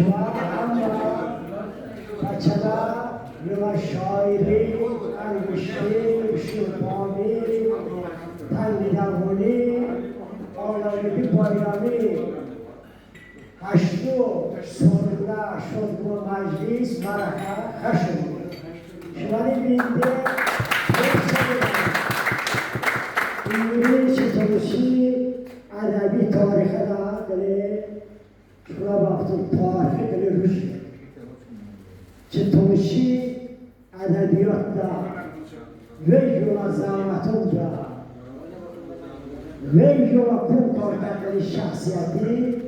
اما بچه‌ها یا شاعری انگشتی شیطانی تنگیدمونی آلایدی بایرامی هشتو سرده شد و مجلس مرحه خشم شمالی بینده اینوری چطورشی ادبی تاریخ دا دلی شما بافتون تاریخ دلی روشی چطورشی ادبیات دا ویجولا زحمتون دا ویجولا کن کارکردن شخصیتی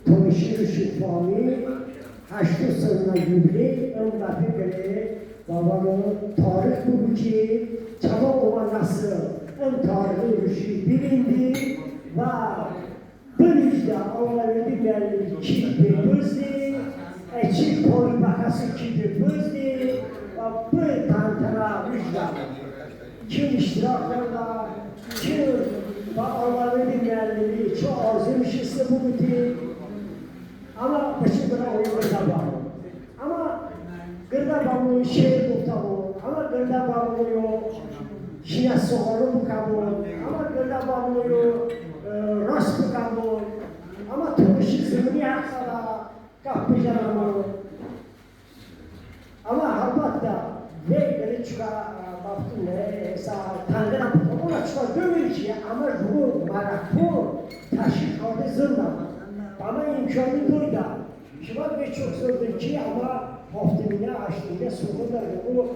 تونشی رو شفامی هشتو سرنا جوبلی اون دفعه گره بابامون تاریخ بگو که چما اومد نصر اون تاریخی روشی ببیندی و بریجده آوردی گردی کی بپرزی چی پایی بکسی کی بپرزی و بری تنتنا روشده کی اشتراک کرده کی و آوردی گردی چه آرزو شسته بودی اما بچه برای اون گرده بامون اما گرده بامون شعر گفتمون اما گرده بامون شیعه سوالو بکمون اما گرده بامون راست بکمون اما تونشی زمینی حق داره کف بجنمون اما البته وی چکا بافتونه تنگرم بکنم اونا چکا دویی که اما رو مرکون تشکیل کرده زندم اما امکانی دارم شما به çok zordur ki ama haftamine açtığında sokular bu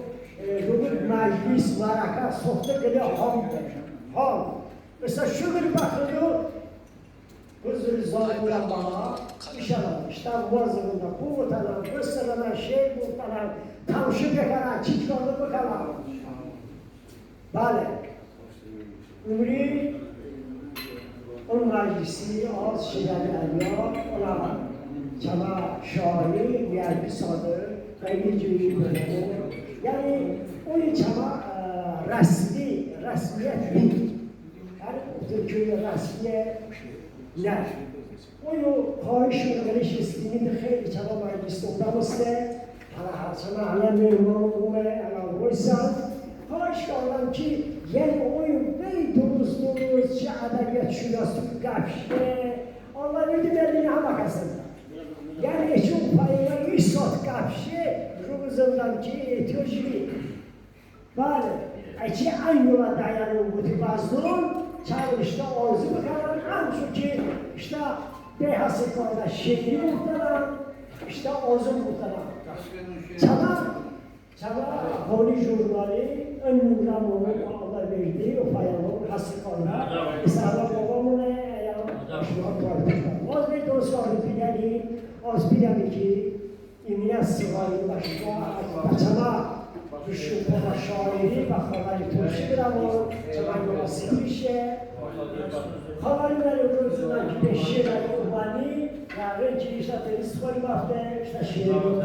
bugün meclis maraka sohbet geliyor ham mesela şu bir bakıyor huzur zalimler bana inşallah işte vazımında bu vatanan gösterilen şey bu vatanan tavşın yakara çiçkanlı bakalım bale umri اون مجلسی آز شدن اونا چما شاعری میاربی صادر خیلی جویی بکنه یعنی اون چما رسمیت نیست یعنی ترکیه رسمیه نه اون خواهش کنش استینی خیلی چما مجلس اقدامسته حالا چما حالا میرمان اومه حالا رویسان خواهش کردم که یعنی oyun درست چه ادبیات شناسی گفته Allah verdi verdiğine bakasın. Yani çok parayla 100 saat kapşı rumuzundan ki etiyoji. Bari açı aynı yola dayanıyor bu bazıların çalışta arzu bakalım an ki işte behasıklarda şehri muhtemelen işte arzu muhtemelen. Çaba holi jurnali önümden onu Allah verdi o fayanı hasık olma. İsa'da babamın az bir dost vardı pideli, az pideli ki İmiyaz Sivari başka çaba düşün baba şairi bakmaları turşudur ama çaba yola sıkışe haberler özünden ki beşiler urbani yani ki işte tenis var işte şehir yok.